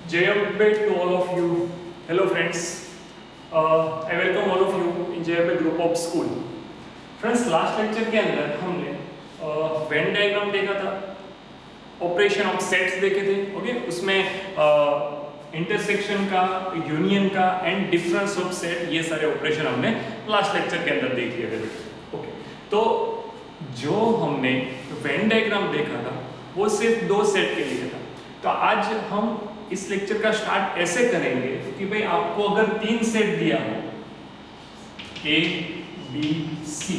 Jayabet to all of you. Hello friends. I welcome all of you in Jayabet group of school. Friends, last lecture के अंदर हमने Venn diagram देखा था, operation of sets देखे थे, okay. उसमें intersection का, यूनियन का एंड डिफरेंस ऑफ सेट, ये सारे ऑपरेशन हमने लास्ट लेक्चर के अंदर देख लिए थे, ओके। तो जो हमने वेन डायग्राम देखा था वो सिर्फ दो सेट के लिए था। तो आज हम इस लेक्चर का स्टार्ट ऐसे करेंगे कि भाई आपको अगर तीन सेट दिया हो ए बी सी,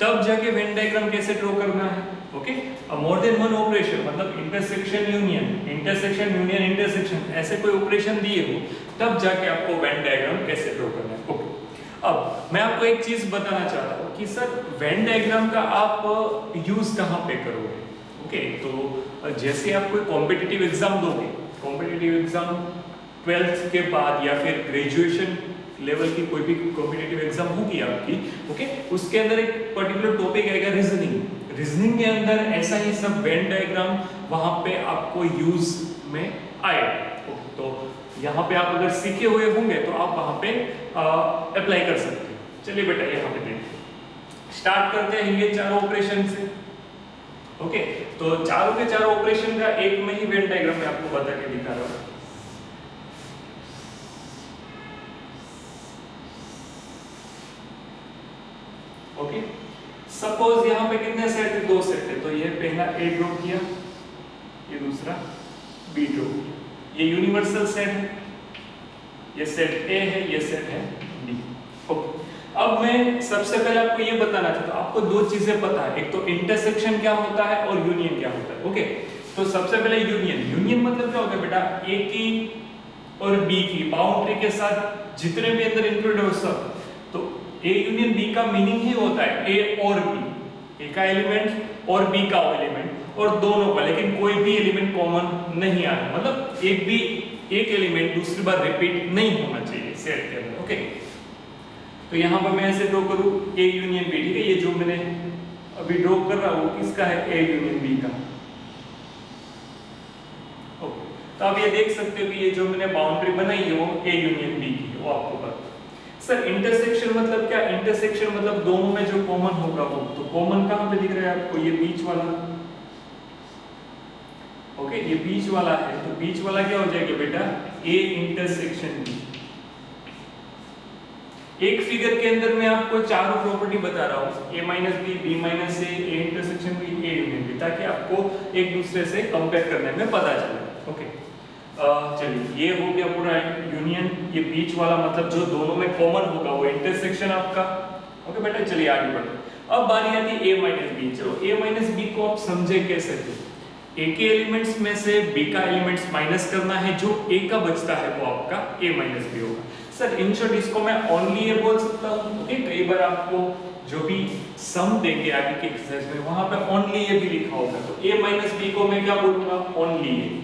तब जाके वेन डायग्राम कैसे ड्रॉ करना है, okay. More than one operation मतलब intersection union, intersection union, intersection, ऐसे कोई ऑपरेशन दिए हो तब जाके आपको वेन डायग्राम कैसे ड्रॉ करना है, ओके। अब मैं आपको एक चीज बताना चाहता हूँ कि सर वेन डायग्राम का आप यूज कहाँ पे करोगे, ओके। तो जैसे आप कोई कॉम्पिटिटिव एग्जाम दोगे, कॉम्पिटिटिव एग्जाम 12th के बाद या फिर ग्रेजुएशन लेवल की कोई भी कॉम्पिटिटिव एग्जाम होगी आपकी, ओके, उसके अंदर एक पर्टिकुलर टॉपिक आएगा रीजनिंग। रीजनिंग के अंदर ऐसा ही सब वेन डायग्राम वहां पे आपको यूज में आएगा, तो यहाँ पे आप अगर सीखे हुए होंगे तो आप वहां पे अप्लाई कर सकते हैं। चलिए बेटा यहाँ पे देखिए, स्टार्ट करते हैं ये चारों ऑपरेशन से, ओके। तो चारों के चारों ऑपरेशन का एक में ही वेन डायग्राम में आपको बता के दिखा रहा हूं। ओके, सपोज यहाँ पे कितने सेट है, दो सेट है, तो ये पहला ए ड्रॉ किया, ये दूसरा बी ड्रॉ किया, ये यूनिवर्सल सेट है, ये सेट ए है, ये सेट है बी, ओके। अब मैं सबसे पहले आपको ये बताना चाहता हूँ, आपको दो चीजें पता है, एक तो इंटरसेक्शन क्या होता है और यूनियन क्या होता है, ओके। तो सबसे पहले यूनियन, यूनियन मतलब क्या होता है बेटा, ए की और बी की बाउंड्री के साथ जितने भी अंदर इंक्लूड हो सब, तो ए यूनियन बी का मीनिंग ही होता है ए और बी, ए का एलिमेंट और बी का एलिमेंट और दोनों का, लेकिन कोई भी एलिमेंट कॉमन नहीं आना, मतलब एक एलिमेंट दूसरी बार रिपीट नहीं होना चाहिए सेट के अंदर, ओके। तो यहाँ पर मैं ऐसे ड्रॉ करूँ ए यूनियन बी, ठीक है, ये जो मैंने अभी ड्रॉ कर रहा हूँ किसका है, ए यूनियन बी का, ओके। तो आप ये देख सकते हो कि ये जो मैंने बाउंड्री बनाई है वो ए यूनियन बी की, वो आपको पता। सर इंटरसेक्शन मतलब क्या, इंटरसेक्शन मतलब दोनों में जो कॉमन होगा वो, तो कॉमन कहाँ पे दिख रहा है आपको, ये बीच वाला, ओके, ये बीच वाला है, तो बीच वाला क्या हो जाएगा बेटा, ए इंटरसेक्शन बी। एक फिगर के अंदर मैं आपको चारों प्रॉपर्टी बता रहा हूँ, A minus B, B minus A intersection B, A union B, ताकि आपको एक दूसरे से कंपेयर करने में पता चले, ओके। चलिए ये हो गया पूरा यूनियन, ये बीच वाला मतलब जो दोनों में कॉमन होगा वो इंटरसेक्शन आपका, ओके बेटा। चलिए आगे बढ़ते, अब बारी आती है ए माइनस बी। चलो ए माइनस बी को आप समझे कैसे थे, ए के एलिमेंट्स में से बी का एलिमेंट्स माइनस करना है, जो ए का बचता है वो आपका ए माइनस बी होगा। सर इन शॉर्ट इसको मैं ओनली ए बोल सकता हूँ, ओके। कई बार आपको जो भी सम देंगे आगे के एक्सरसाइज में वहां पे ओनली ए भी लिखा होगा, तो ए माइनस बी को मैं क्या बोलूंगा, ओनली ए।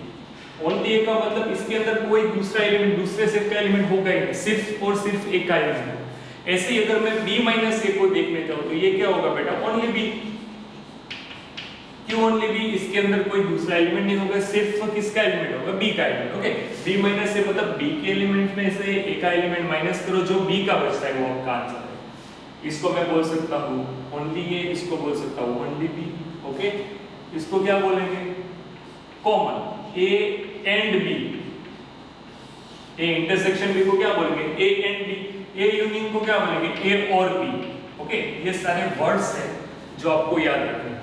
ओनली ए का मतलब इसके अंदर कोई दूसरा एलिमेंट, दूसरे सेट का एलिमेंट होगा ही नहीं, सिर्फ और सिर्फ एक का एलिमेंट। ऐसे ही अगर मैं बी माइनस ए को देखने जाऊं तो ये क्या होगा बेटा, ओनली बी। क्यों ओनली बी, इसके अंदर कोई दूसरा एलिमेंट नहीं होगा, सिर्फ किसका एलिमेंट होगा, बी का एलिमेंट, ओके। बी माइनस ए मतलब बी के एलिमेंट में से ए का एलिमेंट माइनस करो, जो बी का बचता है वो आपका आंसर है। इसको मैं बोल सकता हूँ ओनली ए, इसको बोल सकता हूँ ओनली बी, ओके। इसको क्या बोलेंगे, common A and B, A intersection B को क्या बोलेंगे, A and B, A union को क्या बोलेंगे, ए और बी, ओके। ये सारे वर्ड्स हैं जो आपको याद रखने हैं।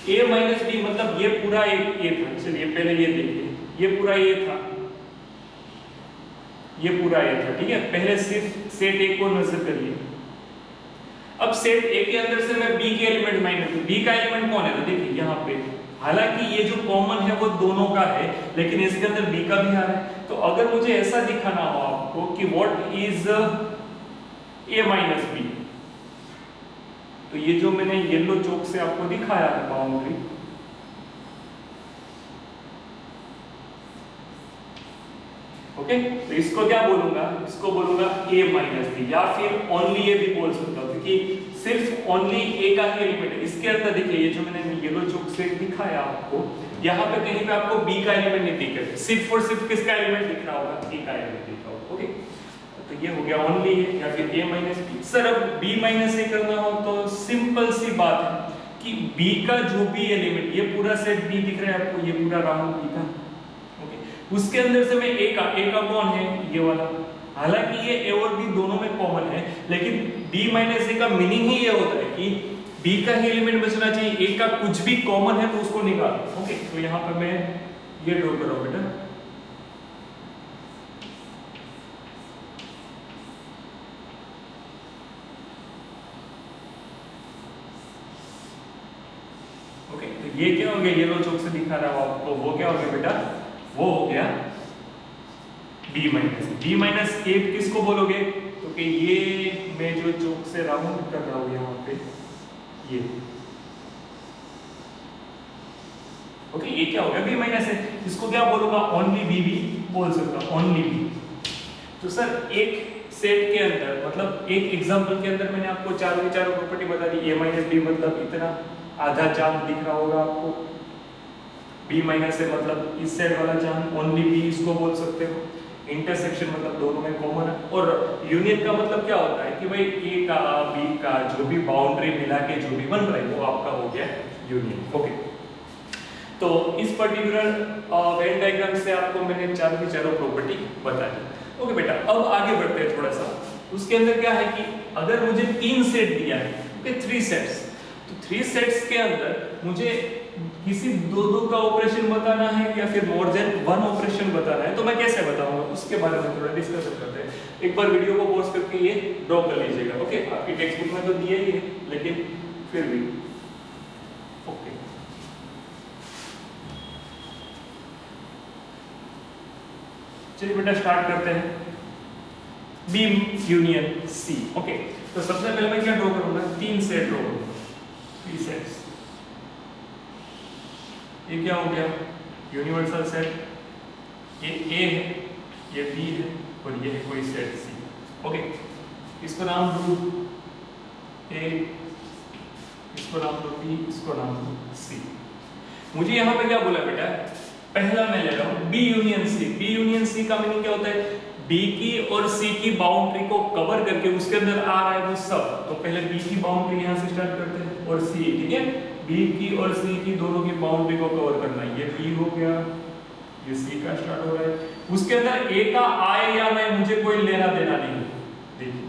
ए माइनस बी मतलब ये पूरा एक ए था, चलिए पहले ये देखिए, ये पूरा ए था, ये पूरा ए था, ठीक है। पहले सिर्फ सेट ए को नजर करिए, अब सेट ए के अंदर से मैं बी के एलिमेंट माइनस, बी का एलिमेंट कौन है, तो देखिए यहाँ पे, हालांकि ये जो कॉमन है वो दोनों का है, लेकिन इसके अंदर बी का भी आ रहा है। तो अगर मुझे ऐसा दिखाना हो आपको कि what is A minus B, तो ये जो मैंने येलो चौक से आपको दिखाया है बाउंड्री, ओके, तो इसको क्या बोलूंगा, इसको बोलूंगा ए माइनस बी, या फिर ओनली ए भी बोल सकता हूं, क्योंकि सिर्फ ओनली ए का ही एलिमेंट है। इसके अंदर देखिए ये जो मैंने येलो चौक से दिखाया आपको, यहाँ पे कहीं पे आपको बी का एलिमेंट नहीं दिख रहा, सिर्फ और सिर्फ किसका एलिमेंट दिख रहा होगा, ए का एलिमेंट दिख रहा होगा। ओके, तो ये हो गया ओनली ए या फिर ए माइनस बी। सर अब बी माइनस ए करना हो तो सिंपल सी बात है कि बी का जो भी एलिमेंट, ये पूरा सेट बी दिख रहा है आपको, ये पूरा राउंड बी का, ओके, उसके अंदर से मैं ए का कौन है, ये वाला। हालांकि ये ए और बी दोनों में कॉमन है, लेकिन बी माइनस ए का मीनिंग ही ये होता है कि बी का ही एलिमेंट बचना चाहिए, ए का कुछ भी कॉमन है तो उसको निकालो। ओके, तो यहाँ पर मैं ये ड्रॉ कर रहा हूं बेटा, ओके, तो ये क्या हो गया, येलो चौक से दिखा रहा हूं आपको, वो क्या हो गया बेटा, वो हो गया बी माइनस। बी माइनस ए किसको बोलोगे, तो कि ये मैं जो चौक से राउंड कर रहा हूं यहाँ पे, ये ओके, ये क्या हो गया बी माइनस है, इसको क्या बोलूंगा, ओनली बी भी बोल सकता हूं, ओनली बी। तो सर एक सेट के अंदर, मतलब एक एग्जांपल के अंदर मैंने आपको चारों प्रॉपर्टी बता दी। ए माइनस बी मतलब इतना आधा चांद दिख रहा होगा आपको, बी माइनस है मतलब इस सेट वाला चांद, ओनली बी इसको बोल सकते हो, इंटरसेक्शन मतलब दोनों में कॉमन है, और यूनियन का मतलब क्या होता है कि भाई ए का बी का जो भी बाउंड्री मिला के जो भी बन रहा है वो आपका हो गया यूनियन। ओके, तो इस पर्टिकुलर वेन डायग्राम से आपको मैंने चारों प्रॉपर्टी बता दी। ओके बेटा, अब आगे बढ़ते हैं थोड़ा सा। उसके अंदर क्या है कि अगर मुझे 3 सेट दिया है, ओके, 3 सेट्स, तो 3 सेट्स के अंदर मुझे किसी दो का ऑपरेशन बताना है या फिर मोर देन 1 ऑपरेशन बताना है, तो मैं कैसे बताऊंगा उसके बारे में थोड़ा डिस्कशन करते हैं। एक बार वीडियो को पॉज करके ये ड्रॉ कर लीजिएगा। ओके, आपकी टेक्स्ट बुक में तो दिया ही है, लेकिन फिर भी ओके, चलिए बेटा स्टार्ट करते हैं। बी यूनियन सी। ओके, तो सबसे पहले मैं क्या ड्रॉ करूंगा, 3 सेट ड्रॉ करूंगा, 3 सेट्स। ये क्या हो गया, यूनिवर्सल सेट, ये ए है, ये बी है, और ये है कोई सेट सी। ओके, इसको नाम दो ए, इसको नाम दो बी, इसको नाम दो सी। मुझे यहाँ पे क्या बोला बेटा, पहला मैं ले रहा हूँ B union C. B union C का मीनिंग क्या होता है, बी की और सी की बाउंड्री को कवर करके उसके अंदर आ रहा है वो सब। तो पहले बी की बाउंड्री यहाँ से स्टार्ट करते हैं, और सी, ठीक है, बी की और सी की दोनों की बाउंड्री को कवर करना है। ये बी हो गया, ये सी का स्टार्ट हो रहा है, उसके अंदर ए का आए या नहीं मुझे कोई लेना देना नहीं है। देखिए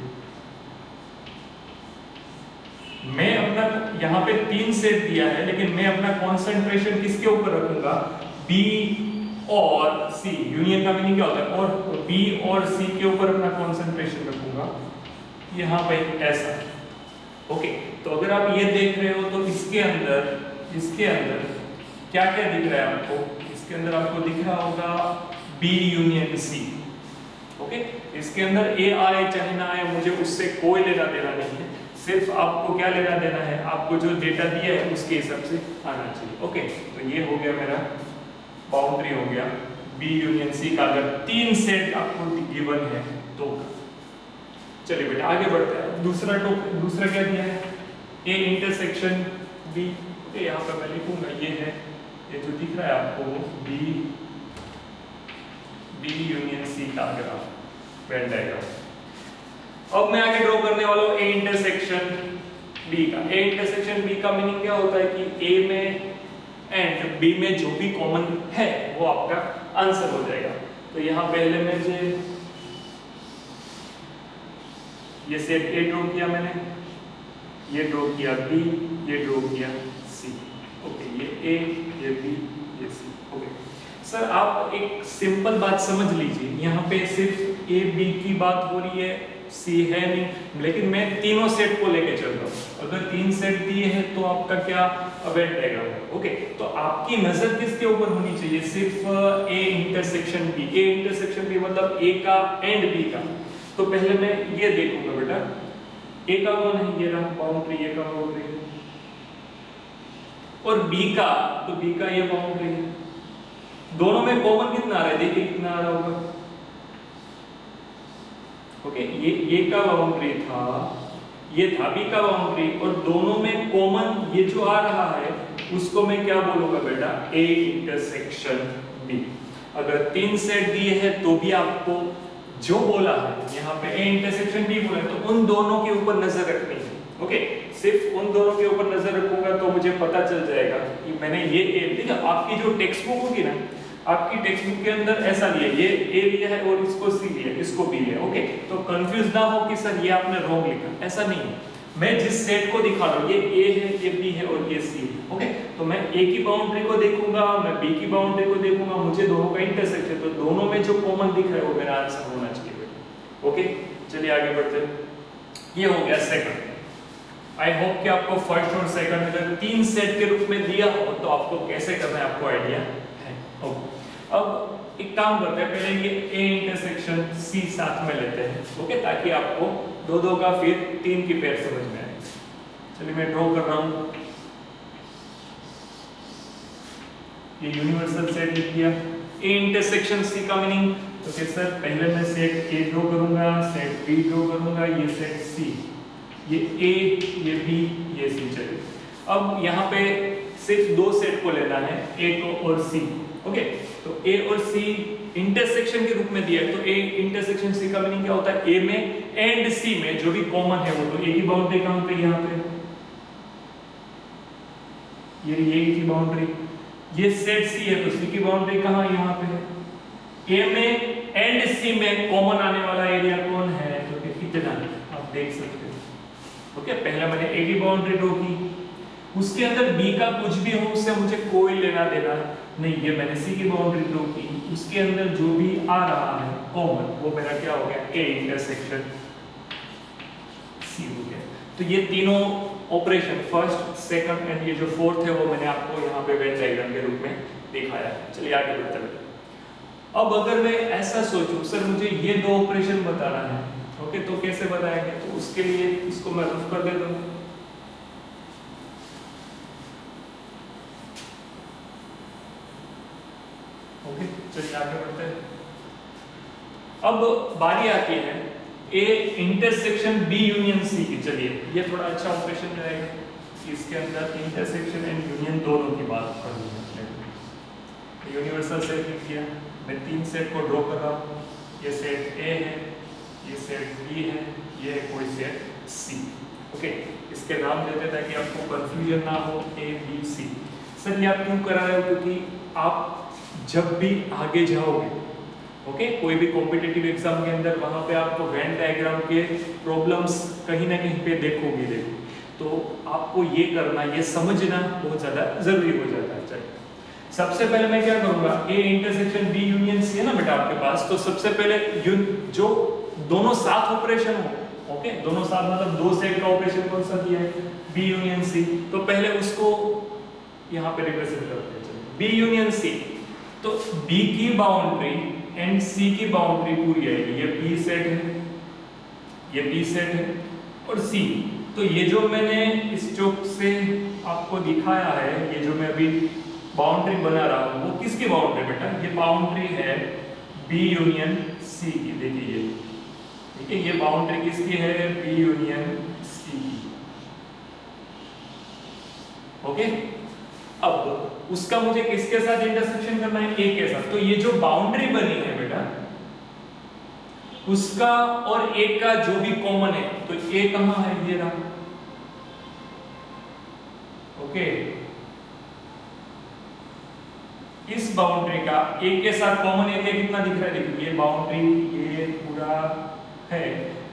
मैं अपना यहाँ पे 3 सेट दिया है, लेकिन मैं अपना कंसंट्रेशन किसके ऊपर रखूंगा, बी और सी। यूनियन का मीनिंग क्या होता है, और बी और सी के ऊपर अपना कंसंट्रेशन रखूंगा यहाँ पे ऐसा। ओके, तो अगर आप ये देख रहे हो तो इसके अंदर क्या क्या दिख रहा है आपको, इसके अंदर आपको दिख रहा होगा बी यूनियन सी। ओके, इसके अंदर ए आए चाहे ना आए मुझे उससे कोई लेना देना नहीं है, सिर्फ आपको क्या लेना देना है, आपको जो डेटा दिया है उसके हिसाब से आना चाहिए। ओके, तो ये हो गया मेरा बाउंड्री हो गया बी यूनियन सी का, अगर 3 सेट आपको गिवन है तो। चलिए बेटा आगे बढ़ते हैं। दूसरा क्या दिया है, ए इंटरसेक्शन बी। यहाँ पर मैं लिखूंगा ये है, ये जो दिख रहा है आपको बी यूनियन सी का ग्राफ, वेन डायग्राम। अब मैं आगे ड्रॉ करने वाला हूँ ए इंटरसेक्शन बी का। ए इंटरसेक्शन बी का मीनिंग क्या होता है कि ए में एंड बी में जो भी कॉमन है वो आपका आंसर हो जाएगा। तो यहाँ पहले मुझे ये सेट ए ड्रॉ किया मैंने, ये ड्रॉ किया बी, ये ड्रॉ किया सी। ओके, ये ए, ये बी, ये सी। ओके सर, आप एक सिंपल बात समझ लीजिए, यहाँ पे सिर्फ ए बी की बात हो रही है, सी है नहीं, लेकिन मैं तीनों सेट को लेके चल रहा हूँ। अगर 3 सेट दिए हैं तो आपका क्या वेन डायग्राम है। ओके, तो आपकी नजर किसके ऊपर होनी चाहिए, सिर्फ A intersection B. A intersection B मतलब ए का एंड बी का। तो पहले मैं ये देखूंगा बेटा, ए का कौन है, ये रहा बाउंड्री, ए का बाउंड्री है, और बी का, तो बी का ये बाउंड्री है। दोनों में कॉमन कितना आ रहा है, देखिए कितना आ रहा होगा। ओके, ये का बाउंड्री था, ये था बी का बाउंड्री और दोनों में कॉमन ये जो आ रहा है उसको मैं क्या बोलूंगा बेटा, ए इंटरसेक्शन बी। अगर 3 सेट दिए हैं तो भी आपको जो बोला है यहाँ पे ए इंटरसेक्शन बी बोला है तो उन दोनों के ऊपर नजर रखनी है। ओके, सिर्फ उन दोनों के ऊपर नजर रखूंगा तो मुझे पता चल जाएगा कि मैंने ये ए, ठीक है, आपकी जो टेक्स्ट बुक होगी ना, आपकी टेक्स्ट बुक के अंदर ऐसा लिया, ये ए लिया है और इसको सी लिया, इसको बी लिया। ओके, तो कंफ्यूज ना हो कि सर ये आपने रॉन्ग लिखा, ऐसा नहीं है। मैं जिस सेट को दिखा रहा हूँ ये ए है, ये बी है और ये सी है। ओके, तो मैं ए की बाउंड्री को देखूंगा, मैं बी की बाउंड्री को देखूंगा, मुझे दोनों का इंटरसेक्ट है तो दोनों में जो कॉमन दिख रहा है वो मेरा आंसर होना चाहिए। ओके, चलिए आगे बढ़ते हैं। ये हो गया सेकंड। आई होप कि आपको फर्स्ट और सेकंड अगर 3 सेट के रूप में दिया हो तो आपको कैसे करना है आपको आइडिया है। ओके, अब एक काम करते हैं, पहले ये ए इंटरसेक्शन सी साथ में लेते हैं। ओके, ताकि आपको दो दो का फिर 3 की पेयर समझ में आए। चलिए मैं ड्रॉ कर रहा हूं, ये यूनिवर्सल सेट लिख दिया। ए इंटरसेक्शन सी का मीनिंग तो फिर सर पहले मैं सेट ए ड्रॉ करूंगा, सेट बी ड्रॉ करूंगा, ये सेट सी, ये ए, ये बी, ये सी। चलिए अब यहाँ पे सिर्फ 2 सेट को लेना है, ए को और सी। ओके, तो ए और सी इंटरसेक्शन के रूप में दिया है तो ए इंटरसेक्शन सी का मीनिंग क्या होता है, ए में एंड सी में जो भी कॉमन है वो, तो ए की बाउंड्री कहां पे, यहाँ पे ये की बाउंड्री, ये सेट सी है तो सी की बाउंड्री कहां, यहाँ पे ए में एंड सी में कॉमन आने वाला एरिया कौन है, तो कितना आप देख सकते हो। ओके, पहले मैंने ए की बाउंड्री ड्रॉ की, उसके अंदर बी का कुछ भी हो उससे मुझे कोई लेना देना नहीं, ये मैंने सी की बाउंड्री ड्रॉ की, उसके अंदर जो भी आ रहा है कॉमन वो मेरा क्या हो गया, ए इंटरसेक्शन सी हो गया। तो ये तीनों ऑपरेशन फर्स्ट, सेकंड एंड ये जो फोर्थ है वो मैंने आपको यहाँ पे वेन डायग्राम के रूप में दिखाया। चलिए आगे बढ़ते हैं। अब अगर मैं ऐसा सोचूं सर मुझे ये 2 ऑपरेशन बताना है, ओके, तो कैसे बताएंगे, तो उसके लिए इसको मैं रफ कर देता हूँ। ओके, चलिए आगे बढ़ते हैं। अब बारी आती है A intersection B union C की। चलिए ये थोड़ा अच्छा ऑपरेशन रहेगा, इसके अंदर इंटरसेक्शन एंड यूनियन दोनों की बात करनी है। यूनिवर्सल सेट लिख दिया, मैं 3 सेट को ड्रॉ कर रहा हूँ, ये सेट ए है, ये सेट बी है, ये है कोई सेट सी। ओके, इसके नाम देते ताकि आपको कंफ्यूजन ना हो, ए बी सी। सर ये आप क्यों करा रहे हो, क्योंकि आप जब भी आगे जाओगे, ओके, कोई भी कॉम्पिटिटिव एग्जाम के अंदर वहां पे आपको वेन डायग्राम के प्रॉब्लम्स कहीं ना कहीं पे देखोगे, तो आपको ये करना, ये समझना बहुत ज्यादा जरूरी हो जाता है। चलिए सबसे पहले मैं क्या करूंगा, A intersection B union C है ना बेटा आपके पास, तो सबसे पहले जो दोनों साथ ऑपरेशन हो, ओके, दोनों साथ मतलब 2 सेट का ऑपरेशन कौन सा दिया है, बी यूनियन सी, तो पहले उसको यहाँ पे रिप्रेजेंट करते हैं। बी यूनियन सी, तो बी की बाउंड्री एंड सी की बाउंड्री पूरी आएगी, ये बी सेट है, ये बी सेट है और सी। तो ये जो मैंने इस चौक से आपको दिखाया है, ये जो मैं अभी बाउंड्री बना रहा हूं वो किसकी बाउंड्री बेटा, ये बाउंड्री है बी यूनियन सी की। देखिए ये, ठीक है, ये बाउंड्री किसकी है, बी यूनियन सी की। ओके, अब उसका मुझे किसके साथ इंटरसेक्शन करना है, ए के साथ। तो ये जो बाउंड्री बनी है बेटा, उसका और ए का जो भी कॉमन है, तो ए कहां है, ये रहा। ओके, इस बाउंड्री का ए के साथ कॉमन एरिया कितना दिख रहा है, देखिए ये बाउंड्री ये पूरा है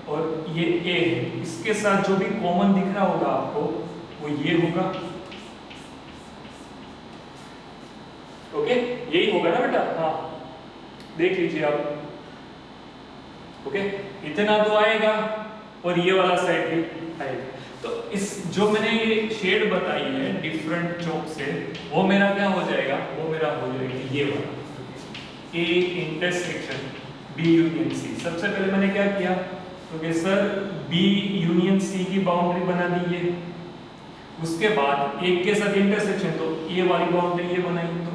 और ये ए है, इसके साथ जो भी कॉमन दिख रहा होगा आपको वो ये होगा। ओके, यही होगा ना बेटा, हाँ देख लीजिए आप। ओके, इतना तो आएगा और ये वाला साइड भी आएगा। तो इस जो मैंने ये शेड बताई है डिफरेंट चौक से, वो मेरा क्या हो जाएगा, वो मेरा हो जाएगा ये वाला A intersection B union C. सबसे पहले मैंने क्या किया, तो सर बी यूनियन सी की बाउंड्री बना दी है, उसके बाद एक के साथ इंटरसेक्शन, तो ये वाली बाउंड्री ये बनाई, तो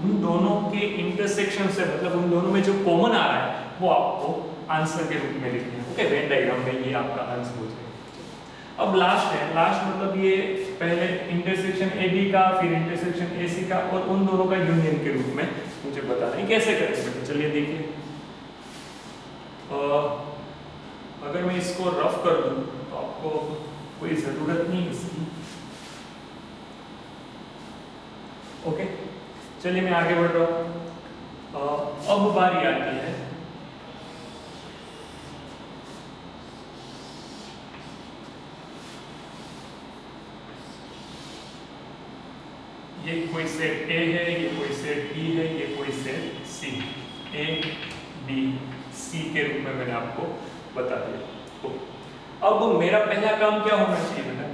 उन दोनों के इंटरसेक्शन से मतलब उन दोनों में जो कॉमन आ रहा है वो आपको आंसर के रूप में लिखना है। ओके, वेन डायग्राम में ये आपका आंसर हो जाएगा। अब लास्ट है, लास्ट मतलब ये पहले इंटरसेक्शन AB का, फिर इंटरसेक्शन AC का और उन दोनों का यूनियन के रूप में मुझे बताना है कैसे करेंगे। चलिए देखिए, अगर मैं इसको रफ कर दूं तो आपको कोई जरूरत नहीं इसकी। ओके, चलिए मैं आगे बढ़ रहा हूं। अब बारी आती है ये कोई सेट A है, ये कोई सेट B है, ये कोई set C, A B C के रूप में मैंने आपको बता दिया। तो अब मेरा पहला काम क्या होना चाहिए बेटा,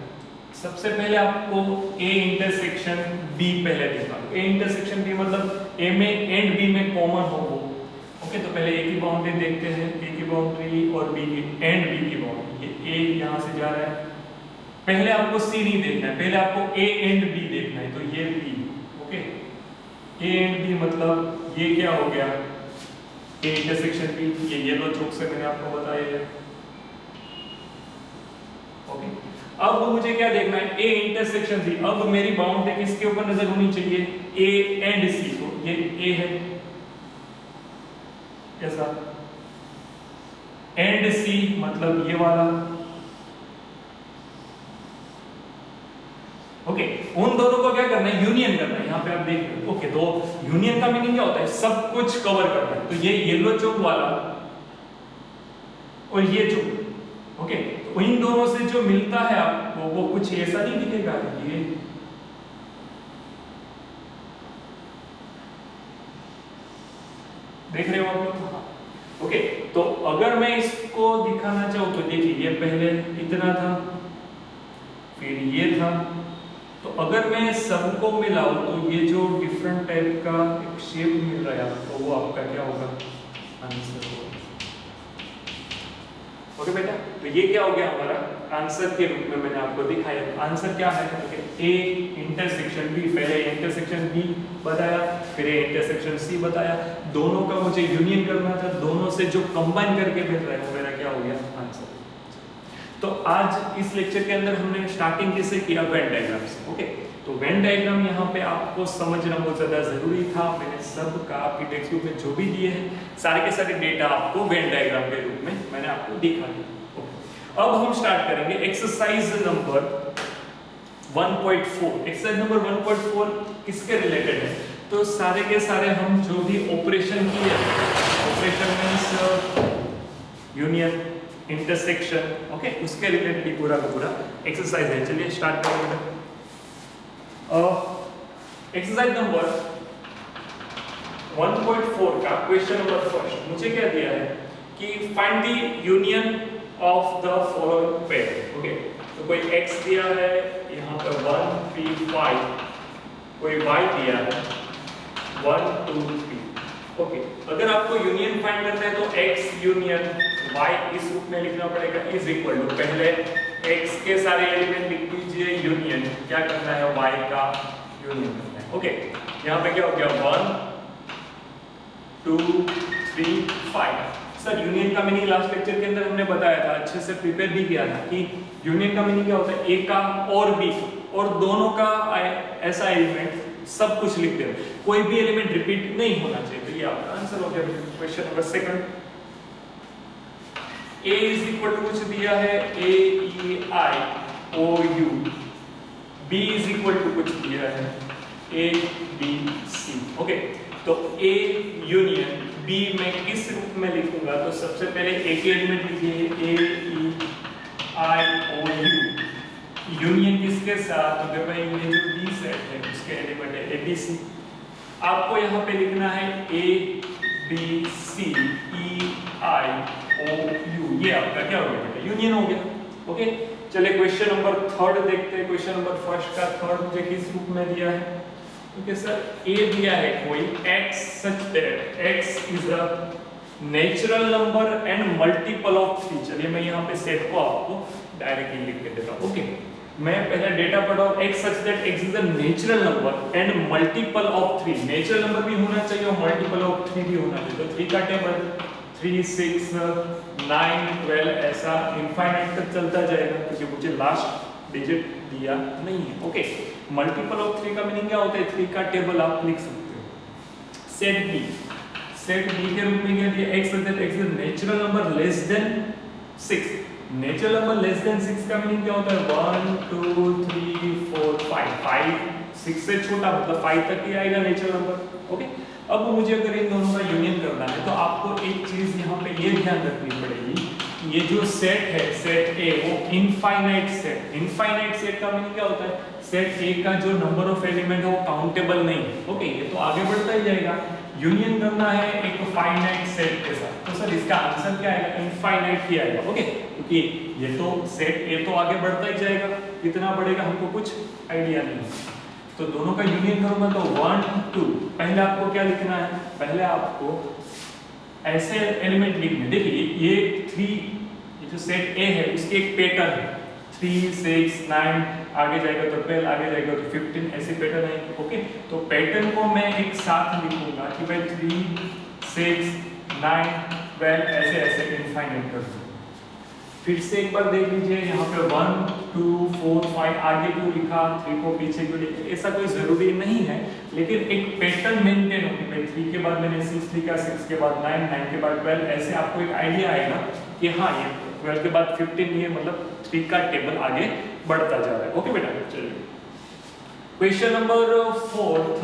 सबसे पहले आपको A इंटरसेक्शन B पहले दिखाओ। A इंटरसेक्शन B मतलब A में एंड B में कॉमन हो वो। ओके, तो पहले A की बाउंड्री देखते हैं, A की बाउंड्री और B की एंड B की बाउंड्री। ये A यहाँ से जा रहा है, पहले आपको C नहीं देखना है, पहले आपको A एंड B देखना है। तो ये B, okay, A and B मतलब ये क्या हो गया, A इंटरसेक्शन B, ये येलो चौक से मैंने आपको बताया है। ओके, अब मुझे क्या देखना है, A इंटरसेक्शन C। अब मेरी बाउंड्री किसके ऊपर नजर होनी चाहिए, A एंड C को। ये A है, कैसा, एंड C मतलब ये वाला। ओके, उन दोनों को क्या करना है, यूनियन करना है। यहाँ पे आप देख रहे हो। ओके, तो यूनियन का मीनिंग क्या होता है, सब कुछ कवर करना है। तो ये येलो चौक वाला और ये चौक, ओके, तो इन दोनों से जो मिलता है आपको वो कुछ ऐसा नहीं दिखेगा। ये देख रहे हो आप लोग। ओके, तो अगर मैं इसको दिखाना चाहूँ तो देखिए, ये पहले इतना था, फिर ये था। तो अगर मैं सबको मिलाऊं तो ये जो डिफरेंट टाइप का एक शेप मिल रहा है आपको, वो आपका क्या होगा, आंसर होगा। ओके बेटा, तो ये क्या हो गया हमारा आंसर के रूप में मैंने आपको दिखाया। आंसर क्या है, A इंटरसेक्शन B, पहले इंटरसेक्शन B बताया, फिर इंटरसेक्शन C बताया। दोनों का मुझे यूनियन करना था, दोनों से जो कंबाइन करके मिल रहा है वो मेरा क्या हो गया, आंसर। तो आज इस लेक्चर के अंदर हमने स्टार्टिंग किससे किया, वेन डायग्राम से। ओके, तो वेन डायग्राम यहाँ पे आपको समझना बहुत ज्यादा जरूरी था। मैंने सब का आपकी टेक्स्ट बुक में जो भी दिए हैं सारे के सारे डेटा आपको वेन डायग्राम के रूप में मैंने आपको दिखा दिया। ओके, अब हम स्टार्ट करेंगे एक्सरसाइज नंबर 1.4। एक्सरसाइज नंबर 1.4 किसके रिलेटेड है, तो सारे के सारे हम जो भी ऑपरेशन किए, operation means union, intersection, okay, उसके रिलेटेड पूरा का पूरा एक्सरसाइज है। चलिए स्टार्ट करेंगे। एक्सरसाइज नंबर 1.4 का क्वेश्चन नंबर फर्स्ट मुझे क्या दिया है कि find the union of the following pair. Okay, तो कोई x दिया है यहाँ पर 1 3 5, कोई y दिया है 1 2 3। ओके, अगर आपको यूनियन फाइंड करना है तो x यूनियन y इस रूप में लिखना पड़ेगा, इज इक्वल टू पहले x के सारे एलिमेंट लिख दीजिए, यूनियन क्या करना है, y का यूनियन करना है। ओके, यहाँ पे क्या हो गया 1 2 3 5। सर यूनियन का मीनिंग लास्ट लेक्चर के अंदर हमने बताया था, अच्छे से प्रिपेयर भी किया था कि यूनियन का मीनिंग क्या होता है, ए का और बी और दोनों का ऐसा एलिमेंट सब कुछ लिख दे, कोई भी एलिमेंट रिपीट नहीं होना चाहिए। तो ये आपका आंसर हो गया। Question number second, A is equal to कुछ दिया है A E I O U, B is equal to कुछ दिया है A B C। ओके, तो A यूनियन B मैं किस रूप में लिखूंगा, तो सबसे पहले A के एलिमेंट लिखिए A E I O U, union किसके साथ, तो भाई ये जो B सेट है उसके एलिमेंट है A B C। आपको यहाँ पे लिखना है A B C E I O U, ये आपका क्या हो गया बेटा, यूनियन हो गया। ओके, चलिए क्वेश्चन नंबर थर्ड देखते हैं। क्वेश्चन नंबर फर्स्ट का थर्ड मुझे किस रूप में दिया है, ओके सर, A दिया है कोई x such that x is a natural number and multiple of 3। चलिए मैं यहाँ पे सेट को आपको डायरेक्टली लिख के देता हूँ। ओके, मैं पहले डेटा पढ़ा हूँ, x such that x is a natural number and multiple of 3। Natural number भी होना चाहिए और मल्टीपल ऑफ 3 भी होना चाहिए। तो 3 का टेबल 3 6 9 12 ऐसा इनफाइनाइट तक चलता जाएगा, क्योंकि मुझे लास्ट डिजिट दिया नहीं है। ओके, मल्टीपल ऑफ 3 का मीनिंग क्या होता है? 3 का टेबल आप लिख सकते हो। सेट बी के रूप में क्या दिया? x is natural number less than 6। Natural number less than 6 का मीनिंग क्या होता है? 1 2 3 4 5 5 6 से छोटा मतलब 5 तक ही आएगा नेचुरल नंबर। ओके, अब मुझे अगर इन दोनों का यूनियन करना है तो आपको एक चीज यहाँ पे ये ध्यान रखनी पड़ेगी, ये जो सेट है, सेट ए, वो इनफाइनाइट सेट। इनफाइनाइट सेट का मीनिंग क्या होता है? सेट ए का जो नंबर ऑफ एलिमेंट है वो काउंटेबल नहीं है। ओके, ये तो आगे बढ़ता ही जाएगा। यूनियन करना है एक फाइनाइट सेट के साथ, तो सर इसका आंसर क्या आएगा? इनफाइनाइट ही आएगा। ओके, क्योंकि ये तो सेट ए तो आगे बढ़ता ही जाएगा, कितना बढ़ेगा हमको कुछ आइडिया नहीं है। तो दोनों का यूनियन करूंगा तो 1 2, पहले आपको क्या लिखना है? पहले आपको ऐसे एलिमेंट लिखने, देखिए ये 3, ये जो सेट ए है उसके एक पैटर्न है, 3 6 9 आगे जाएगा तो 12, आगे जाएगा तो 15, ऐसे पैटर्न है। ओके, तो पैटर्न को मैं एक साथ लिखूंगा कि भाई 3 6 9 12 ऐसे ऐसे इनफाइनाइट कर दूं। फिर से एक बार देख लीजिए, यहाँ पे 1 2 4 5 आगे क्यों लिखा, 3 को पीछे क्यों लिखा, ऐसा कोई जरूरी नहीं है, लेकिन एक पैटर्न मेंटेन हो कि भाई 3 के बाद मैंने 6 लिखा, 6 के बाद 9 9 के बाद 12, ऐसे आपको एक आइडिया आएगा कि हाँ ये 12 के बाद 15, ये मतलब 3 का टेबल आगे बढ़ता जा रहा है। ओके बेटा, चलिए question number 4th,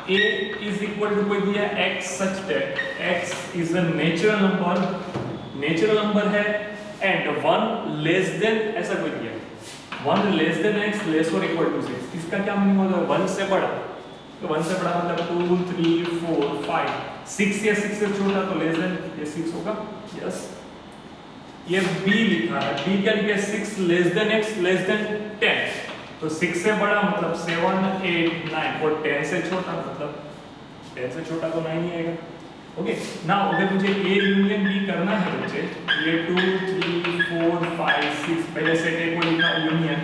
a is equal to कोई दिया x such that x is a natural number है एंड 1 लेस देन, ऐसा कोई दिया 1 लेस देन x लेस और इक्वल टू 6। इसका क्या मीनिंग होता है? 1 से बड़ा, तो 1 से बड़ा मतलब 2 3 4 5 6 या 6 से छोटा तो लेस देन ये 6 होगा। यस, ये b लिखा है, b क्या लिखा है? 6 less than x less than 10, तो 6 से बड़ा मतलब 7 8 9 और 10 से छोटा मतलब 10 से छोटा तो 9 ही आएगा। ओके, नाउ अगर मुझे a यूनियन b करना है बच्चे, ये 2 3 4 5 6, पहले सेट a को लिखा यूनियन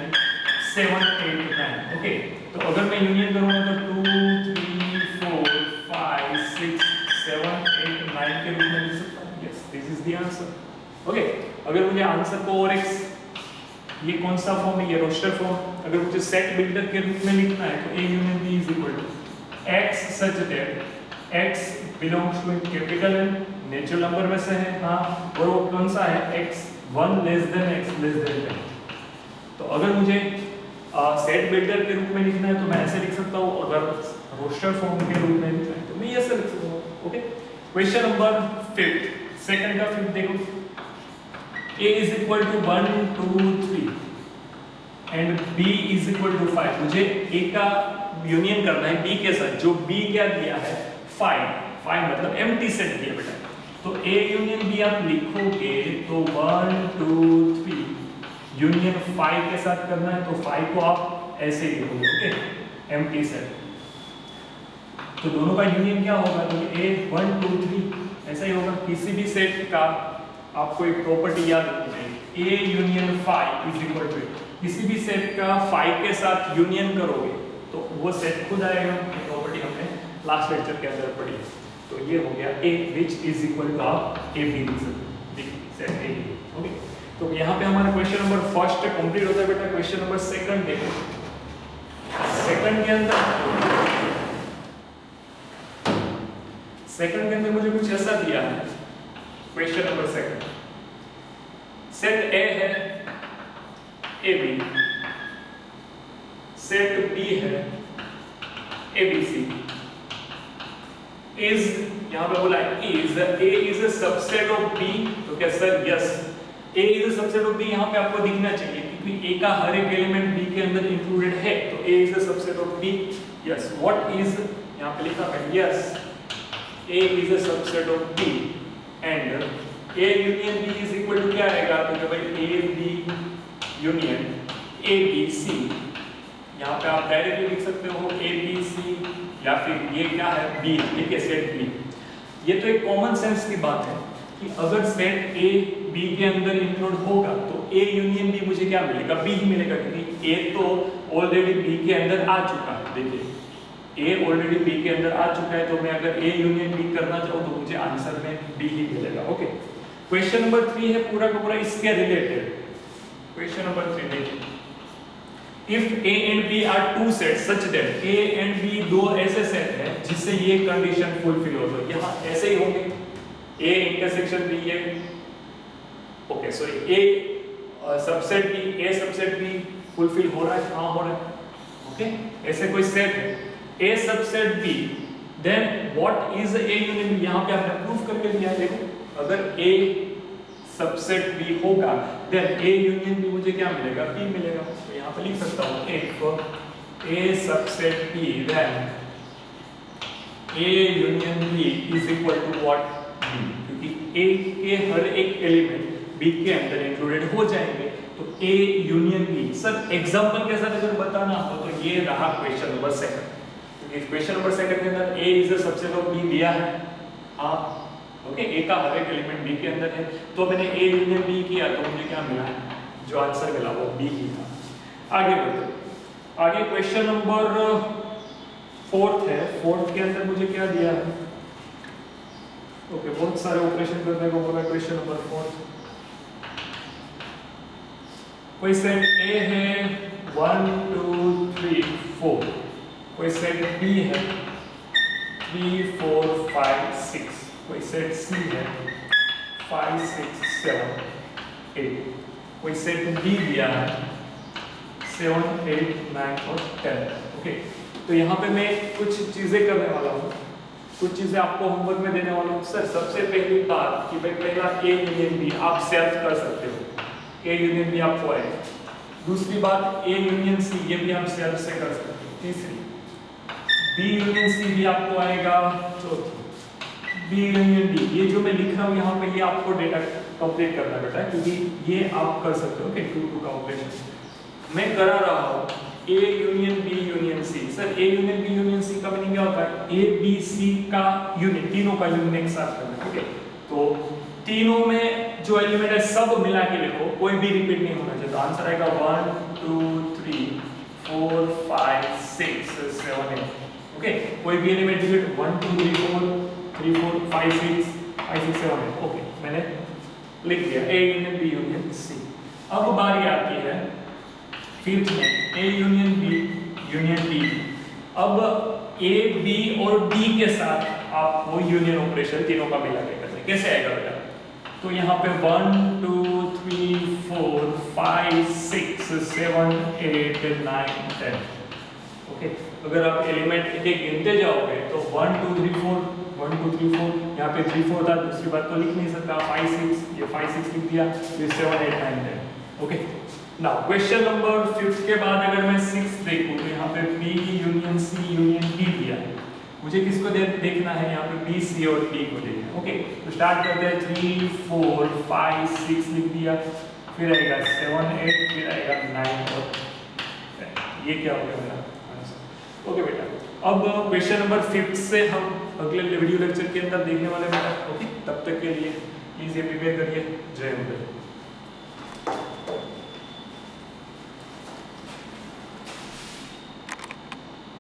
7 8 9। ओके, तो अगर मैं यूनियन करूंगा तो 2 3 4 5 6 7 8 9 के रूप में लिख सकता हूं। Yes, this is the answer. Okay, अगर मुझे आंसर को और x, ये कौन सा फॉर्म है? ये रोस्टर फॉर्म। अगर मुझे सेट बिल्डर के रूप में लिखना है तो a union b is equal to x such that x belongs to capital N, natural number में से है, हाँ, और वो कौन सा है? x 1 less than x less than 10। तो अगर मुझे सेट बिल्डर के रूप में लिखना है तो मैं ऐसे लिख सकता हूँ, अगर रोस्टर फॉर्म के रूप में लिखना है तो मैं ऐसे लिख सकता हूँ। Okay, question number 5th, second का 5th देखो, a is equal to 1 2 3 and b is equal to 5। मुझे a का यूनियन करना है b के साथ, जो b क्या दिया है? 5 मतलब एम्प्टी सेट दिया बेटा, तो a यूनियन b आप लिखोगे तो 1 2 3 यूनियन 5 के साथ करना है, तो 5 को आप ऐसे लिखोगे। ओके, एम्प्टी सेट, तो दोनों का यूनियन क्या होगा? तो a 1 2 3 ऐसा ही होगा। किसी भी सेट का आपको एक प्रॉपर्टी याद रखनी है, a union 5 is equal to, किसी भी सेट का 5 के साथ यूनियन करोगे तो वो सेट खुद आएगा। ये प्रॉपर्टी हमने लास्ट लेक्चर के अंदर पढ़ी। तो ये हो गया a which is equal to आप a b लिख सकते हैं, सेट a। ओके, तो यहाँ पे हमारा क्वेश्चन नंबर 1st कंप्लीट होता है बेटा। क्वेश्चन नंबर 2nd देखो, सेकंड के अंदर मुझे कुछ ऐसा दिया है। Question number 2nd, set a है ab, सेट b है abc, is यहाँ पे बोला है is a is a subset of b, तो क्या sir? Yes, a is a subset of b यहाँ पे आपको दिखना चाहिए क्योंकि a का हर एक एलिमेंट b के अंदर इंक्लूडेड है, तो a is a subset of b। Yes, what is यहाँ पे लिखा है? Yes, a is a subset of b and a union b is equal to क्या आएगा? तो भाई a b union a b c, यहाँ पे आप डायरेक्टली लिख सकते हो a b c, या फिर ये क्या है? b, ठीक है, सेट b। ये तो एक कॉमन सेंस की बात है कि अगर सेट a b के अंदर इंक्लूड होगा तो a यूनियन b मुझे क्या मिलेगा? b ही मिलेगा, क्योंकि a तो ऑलरेडी b के अंदर आ चुका है। देखिए ए ऑलरेडी बी के अंदर आ चुका है, तो मैं अगर ए यूनियन बी करना चाहूँ तो मुझे आंसर में बी ही मिलेगा। ओके, क्वेश्चन नंबर 3 है पूरा का पूरा इसके रिलेटेड। क्वेश्चन नंबर 3 देखिए, if A and B are two set such that A and B दो ऐसे सेट है जिससे ये कंडीशन फुलफिल हो, तो यहाँ ऐसे ही होंगे, ए इंटरसेक्शन बी है, okay sorry A subset B, A subset be fulfil हो रहा है, हाँ हो रहा है, ओके ऐसे कोई सेट है A subset B, then what is A union B, यहाँ पे आपने प्रूफ करके दिया है। देखो अगर ए सबसेट बी होगा देन ए यूनियन बी मुझे क्या मिलेगा, बी मिलेगा। तो यहाँ पे लिख सकता हूँ if A subset B then A union B is equal to what, B, क्योंकि ए के हर एक एलिमेंट बी के अंदर इंक्लूडेड हो जाएंगे, तो A union B. Sir example के साथ अगर बताना हो तो ये रहा क्वेश्चन नंबर 2, क्योंकि क्वेश्चन नंबर 2 के अंदर A is the subset of B दिया है, हाँ ओके, ए का हर एक एलिमेंट बी के अंदर है, तो मैंने ए यूनियन बी किया तो मुझे क्या मिला, जो आंसर मिला वो बी ही था। आगे बढ़ते, आगे क्वेश्चन नंबर 4 है, 4 के अंदर मुझे क्या दिया है, ओके बहुत सारे ऑपरेशन करने को बोला। क्वेश्चन नंबर 4 कोई सेट ए है 1 2 3 4, कोई सेट बी है 3 4 5 6, कोई सेट सी है 5 6 7 8, कोई सेट डी दिया है 7 8 9 और 10। ओके, तो यहाँ पे मैं कुछ चीजें करने वाला हूँ, कुछ चीजें आपको होमवर्क में देने वाला हूँ। सर सबसे पहली बात कि भाई पहला ए यूनियन बी आप सेल्फ कर सकते हो, ए यूनियन बी आपको आएगा। दूसरी बात ए यूनियन सी, ये भी हम सेल्फ से कर सकते हो। तीसरी बी यूनियन सी भी आपको आएगा। चौथी बी यूनियन डी, ये जो मैं लिख रहा हूँ यहाँ पे ये आपको डेटा कंप्लीट करना बेटा, क्योंकि ये आप कर सकते हो। ओके, 2 2 का ऑपरेशन मैं करा रहा हूँ। A union B union C, sir A union B union C का मीनिंग क्या होता है, ए बी सी का यूनियन, तीनों का यूनियन एक साथ करना। ओके, तो तीनों में जो एलिमेंट है सब मिला के लिखो, कोई भी रिपीट नहीं होना चाहिए। तो आंसर आएगा 1 2 3 4 5 6 7 8। ओके, कोई भी एलिमेंट डिलीट 1 2 3 4 3 4 5 6 5 6 7 8। ओके, मैंने लिख दिया A union B union C. अब बारी आती है फिफ्थ में, A union B union D. अब ए बी और डी के साथ आपको यूनियन ऑपरेशन तीनों का मिला के करना है। कैसे आएगा बेटा, तो यहाँ पे 1 2 3 4 5 6 7 8 9 10। ओके, अगर आप एलिमेंट एक गिनते जाओगे तो 1 2 3 4 1 2 3 4, यहाँ पे 3 4 था, दूसरी बात तो लिख नहीं सकता, 5 6, ये 5 6 लिख दिया, फिर 7 8 9 10। ओके, नाउ क्वेश्चन नंबर 5 के बाद अगर मैं 6 देखूं तो यहाँ पे B union C union D दिया है, मुझे किसको देखना है, यहाँ पे बी सी और डी को देखना है। ओके, तो स्टार्ट करते हैं। 3 4 5 6 लिख दिया, फिर आएगा 7 8, फिर आएगा 9 और 10। ये क्या हो गया मेरा आंसर। ओके बेटा, अब क्वेश्चन नंबर 5 से हम अगले वीडियो लेक्चर के अंदर देखने वाले बेटा। ओके, तब तक के लिए प्लीज ये प्रिपेयर करिए। जय हिंद।